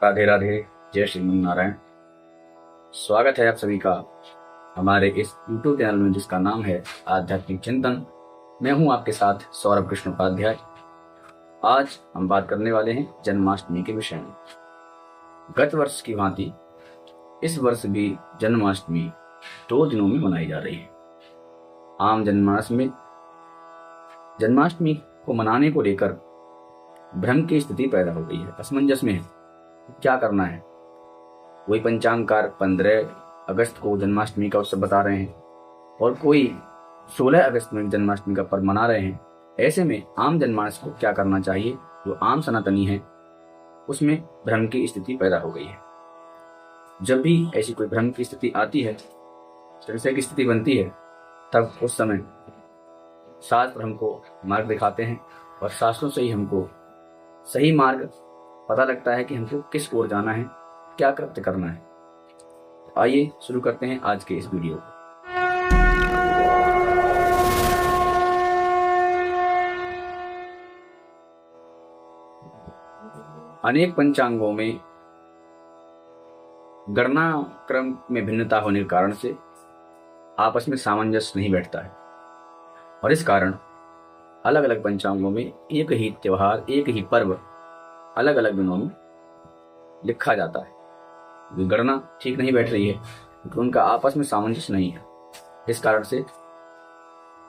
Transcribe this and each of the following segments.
राधे राधे, जय श्रीमन नारायण। स्वागत है आप सभी का हमारे इस YouTube चैनल में जिसका नाम है आध्यात्मिक चिंतन। मैं हूं आपके साथ सौरभ कृष्ण उपाध्याय। आज हम बात करने वाले हैं जन्माष्टमी के विषय में। गत वर्ष की भांति इस वर्ष भी जन्माष्टमी 2 दिनों में मनाई जा रही है। आम जनमानस में जन्माष्टमी को मनाने को लेकर भ्रम की स्थिति पैदा हो गई है, असमंजस में है क्या करना है। कोई पंचांगकार 15 अगस्त को जन्माष्टमी का उत्सव बता रहे हैं और कोई 16 अगस्त में जन्माष्टमी का पर्व मना रहे हैं। ऐसे में आम जनमानस को क्या करना चाहिए, जो आम सनातनी है उसमें भ्रम की स्थिति पैदा हो गई है। जब भी ऐसी कोई भ्रम की स्थिति आती है, संशय की स्थिति बनती है, तब उस समय शास्त्र हमको मार्ग दिखाते हैं और शास्त्रों से ही हमको सही मार्ग पता लगता है कि हमको किस ओर जाना है, क्या कृत्य करना है। तो आइए शुरू करते हैं आज के इस वीडियो को। अनेक पंचांगों में गणना क्रम में भिन्नता होने के कारण से आपस में सामंजस्य नहीं बैठता है और इस कारण अलग अलग पंचांगों में एक ही त्योहार, एक ही पर्व अलग अलग दिनों में लिखा जाता है। गणना ठीक नहीं बैठ रही है क्योंकि उनका आपस में सामंजस्य नहीं है। इस कारण से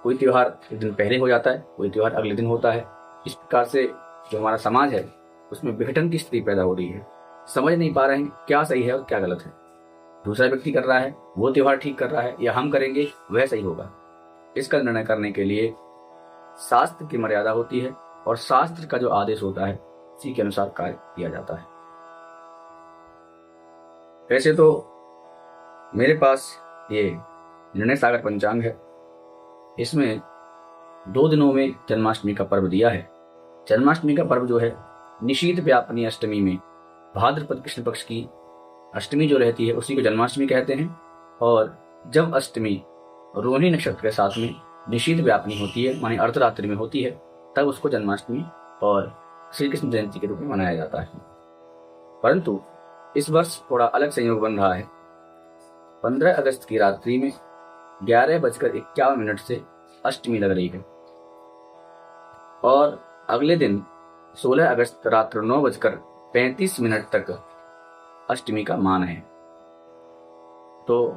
कोई त्योहार एक दिन पहले हो जाता है, कोई त्योहार अगले दिन होता है। इस प्रकार से जो हमारा समाज है उसमें विघटन की स्थिति पैदा हो रही है। समझ नहीं पा रहे हैं क्या सही है और क्या गलत है। दूसरा व्यक्ति कर रहा है, वो त्योहार ठीक कर रहा है, या हम करेंगे वह सही होगा। इसका निर्णय करने के लिए शास्त्र की मर्यादा होती है और शास्त्र का जो आदेश होता है उसी के अनुसार कार्य किया जाता है। वैसे तो मेरे पास ये निर्णय सागर पंचांग है। इसमें 2 दिनों में जन्माष्टमी का पर्व दिया है। जन्माष्टमी का पर्व जो है निशीथ व्यापनी अष्टमी में भाद्रपद कृष्ण पक्ष की अष्टमी जो रहती है उसी को जन्माष्टमी कहते हैं। और जब अष्टमी रोहिणी नक्षत्र के साथ में निशीथ व्यापनी होती है, माने अर्धरात्रि में होती है, तब उसको जन्माष्टमी और श्री कृष्ण जयंती के रूप में मनाया जाता है। परंतु इस वर्ष थोड़ा अलग संयोग बन रहा है। 15 अगस्त की रात्रि में 11:51 से अष्टमी लग रही है और अगले दिन 16 अगस्त रात्र 9:35 तक अष्टमी का मान है। तो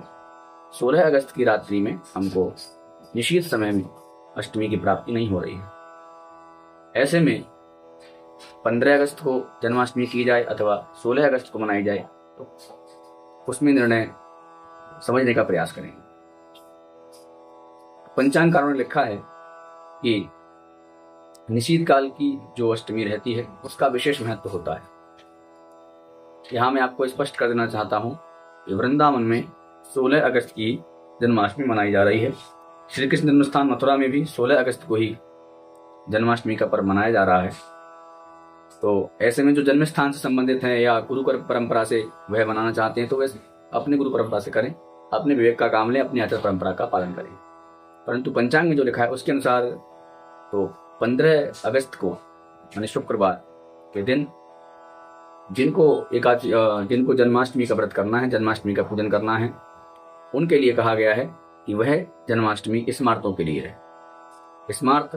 16 अगस्त की रात्रि में हमको निश्चित समय में अष्टमी की प्राप्ति नहीं हो रही है। ऐसे में 15 अगस्त को जन्माष्टमी की जाए अथवा 16 अगस्त को मनाई जाए, तो उसमें निर्णय समझने का प्रयास करेंगे। पंचांगकारों ने लिखा है कि निशीथ काल की जो अष्टमी रहती है उसका विशेष महत्व होता है। यहाँ मैं आपको स्पष्ट कर देना चाहता हूँ कि वृंदावन में 16 अगस्त की जन्माष्टमी मनाई जा रही है। श्री कृष्ण जन्मस्थान मथुरा में भी 16 अगस्त को ही जन्माष्टमी का पर्व मनाया जा रहा है। तो ऐसे में जो जन्म स्थान से संबंधित हैं या गुरु परंपरा से वह मनाना चाहते हैं तो वह अपने गुरु परंपरा से करें, अपने विवेक का काम लें, अपनी आचार परंपरा का पालन करें। परंतु पंचांग में जो लिखा है उसके अनुसार तो 15 अगस्त को यानी शुक्रवार के दिन जिनको जन्माष्टमी का व्रत करना है, जन्माष्टमी का पूजन करना है, उनके लिए कहा गया है कि वह जन्माष्टमी स्मार्तों के लिए है। स्मार्त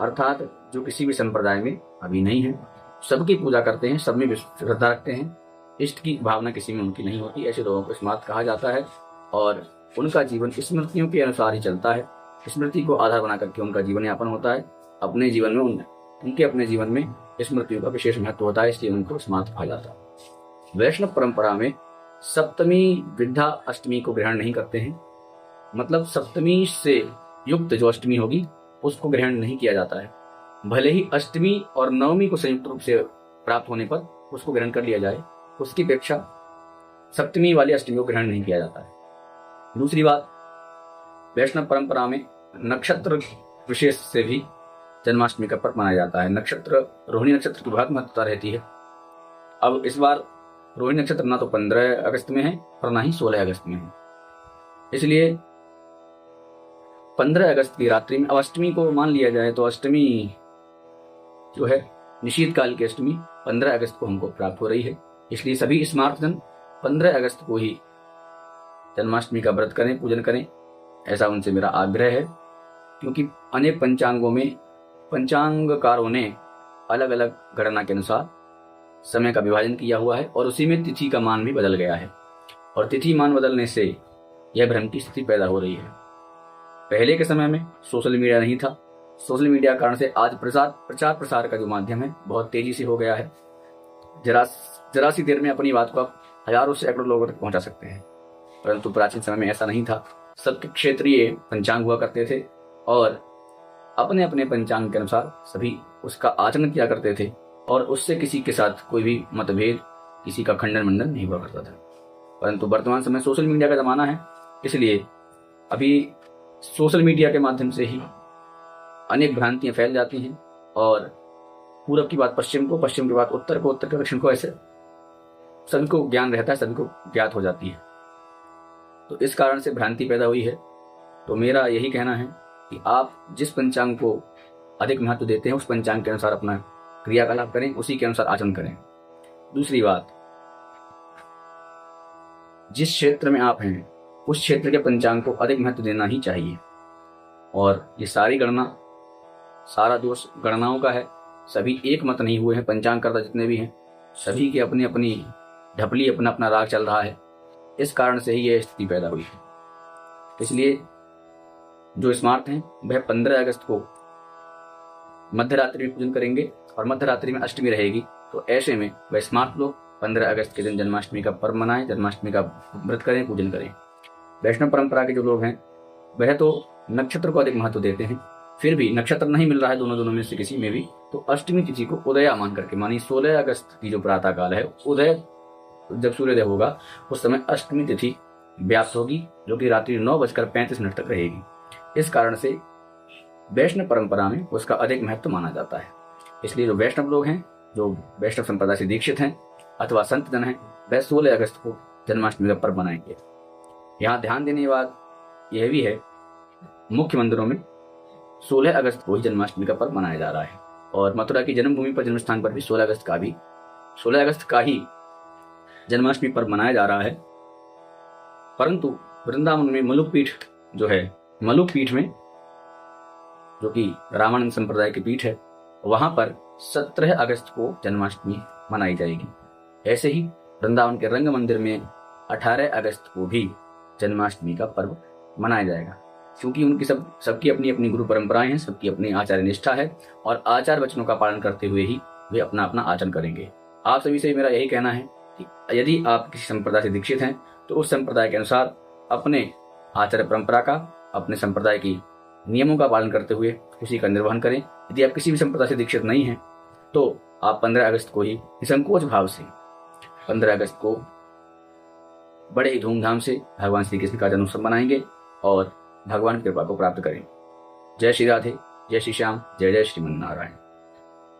अर्थात जो किसी भी संप्रदाय में अभी नहीं है, सबकी पूजा करते हैं, सब में श्रद्धा रखते हैं, इष्ट की भावना किसी में उनकी नहीं होती, ऐसे लोगों को स्मार्त कहा जाता है। और उनका जीवन स्मृतियों के अनुसार ही चलता है। स्मृति को आधार बना करके उनका जीवन यापन होता है। अपने जीवन में उनके अपने जीवन में स्मृतियों का विशेष महत्व होता है, इसलिए उनको स्मार्त कहा जाता है। वैष्णव परंपरा में सप्तमी वृद्धा अष्टमी को ग्रहण नहीं करते हैं, मतलब सप्तमी से युक्त जो अष्टमी होगी उसको ग्रहण नहीं किया जाता है। भले ही अष्टमी और नवमी को संयुक्त रूप से प्राप्त होने पर उसको ग्रहण कर लिया जाए, उसकी अपेक्षा सप्तमी वाली अष्टमी को ग्रहण नहीं किया जाता है। दूसरी बात, वैष्णव परंपरा में नक्षत्र विशेष से भी जन्माष्टमी का पर्व मनाया जाता है। नक्षत्र रोहिणी नक्षत्र की बहुत महत्वता रहती है। अब इस बार रोहिणी नक्षत्र ना तो 15 अगस्त में है और ना ही 16 अगस्त में है, इसलिए 15 अगस्त की रात्रि में अष्टमी को मान लिया जाए तो अष्टमी जो है निशीथ काल की अष्टमी 15 अगस्त को हमको प्राप्त हो रही है। इसलिए सभी स्मार्तजन 15 अगस्त को ही जन्माष्टमी का व्रत करें, पूजन करें, ऐसा उनसे मेरा आग्रह है। क्योंकि अनेक पंचांगों में पंचांगकारों ने अलग अलग गणना के अनुसार समय का विभाजन किया हुआ है और उसी में तिथि का मान भी बदल गया है, और तिथि मान बदलने से यह भ्रम की स्थिति पैदा हो रही है। पहले के समय में सोशल मीडिया नहीं था। सोशल मीडिया कारण से आज प्रचार प्रसार का जो माध्यम है बहुत तेजी से हो गया है। जरा सी देर में अपनी बात को आप हजारों से सैकड़ों लोगों तक पहुंचा सकते हैं, परंतु प्राचीन समय में ऐसा नहीं था। सबके क्षेत्रीय पंचांग हुआ करते थे और अपने अपने पंचांग के अनुसार सभी उसका आचरण किया करते थे, और उससे किसी के साथ कोई भी मतभेद, किसी का खंडन मंडन नहीं हुआ करता था। परंतु वर्तमान समय सोशल मीडिया का जमाना है, इसलिए अभी सोशल मीडिया के माध्यम से ही अनेक भ्रांतियां फैल जाती हैं, और पूरब की बात पश्चिम को, पश्चिम की बात उत्तर को, उत्तर के दक्षिण को, ऐसे सभी को ज्ञान रहता है, सभी को ज्ञात हो जाती है। तो इस कारण से भ्रांति पैदा हुई है। तो मेरा यही कहना है कि आप जिस पंचांग को अधिक महत्व देते हैं उस पंचांग के अनुसार अपना क्रियाकलाप करें, उसी के अनुसार आचरण करें। दूसरी बात, जिस क्षेत्र में आप हैं उस क्षेत्र के पंचांग को अधिक महत्व देना ही चाहिए। और ये सारी गणना, सारा दोष गणनाओं का है। सभी एक मत नहीं हुए हैं। पंचांग करता जितने भी हैं सभी की अपनी अपनी ढपली, अपना अपना राग चल रहा है। इस कारण से ही यह स्थिति पैदा हुई है। इसलिए जो स्मार्त हैं वह 15 अगस्त को मध्य रात्रि में पूजन करेंगे, और मध्य रात्रि में अष्टमी रहेगी। तो ऐसे में वह स्मार्त लोग 15 अगस्त के दिन जन्माष्टमी का पर्व मनाएं, जन्माष्टमी का व्रत करें, पूजन करें। वैष्णव परंपरा के जो लोग हैं वह तो नक्षत्र को अधिक महत्व देते हैं, फिर भी नक्षत्र नहीं मिल रहा है दोनों में से किसी में भी, तो अष्टमी तिथि को उदया मान करके, मानी 16 अगस्त की जो प्रातः काल है, उदय जब सूर्योदय होगा उस समय अष्टमी तिथि व्याप्त होगी, जो कि रात्रि 9:35 तक रहेगी। इस कारण से वैष्णव परंपरा में उसका अधिक महत्व माना जाता है। इसलिए जो वैष्णव लोग हैं, जो वैष्णव संप्रदाय से दीक्षित हैं अथवा संत जन हैं, वह 16 अगस्त को जन्माष्टमी का पर्व मनाएंगे। यहाँ ध्यान देने की बात यह भी है, मुख्य मंदिरों में 16 अगस्त को ही जन्माष्टमी का पर्व मनाया जा रहा है, और मथुरा की जन्मभूमि पर, जन्म स्थान पर भी 16 अगस्त का ही जन्माष्टमी पर्व मनाया जा रहा है। परंतु वृंदावन में मलुक पीठ जो है, मलुक पीठ में, जो कि रामानंद संप्रदाय की पीठ है, वहां पर 17 अगस्त को जन्माष्टमी मनाई जाएगी। ऐसे ही वृंदावन के रंग मंदिर में 18 अगस्त को भी जन्माष्टमी का पर्व मनाया जाएगा, क्योंकि उनकी सबकी अपनी अपनी गुरु परंपराएं हैं, सबकी अपनी आचार्य निष्ठा है, और आचार वचनों का पालन करते हुए ही वे अपना अपना आचरण करेंगे। आप सभी से मेरा यही कहना है कि यदि आप किसी संप्रदाय से दीक्षित हैं तो उस संप्रदाय के अनुसार अपने आचार्य परंपरा का, अपने संप्रदाय की नियमों का पालन करते हुए उसी का निर्वहन करें। यदि आप किसी भी संप्रदाय से दीक्षित नहीं हैं तो आप 15 अगस्त को ही निसंकोच भाव से 15 अगस्त को बड़े ही धूमधाम से भगवान श्री कृष्ण का जन्मोत्सव मनाएंगे और भगवान की कृपा को प्राप्त करें। जय श्री राधे, जय श्री श्याम, जय जय श्रीमन नारायण।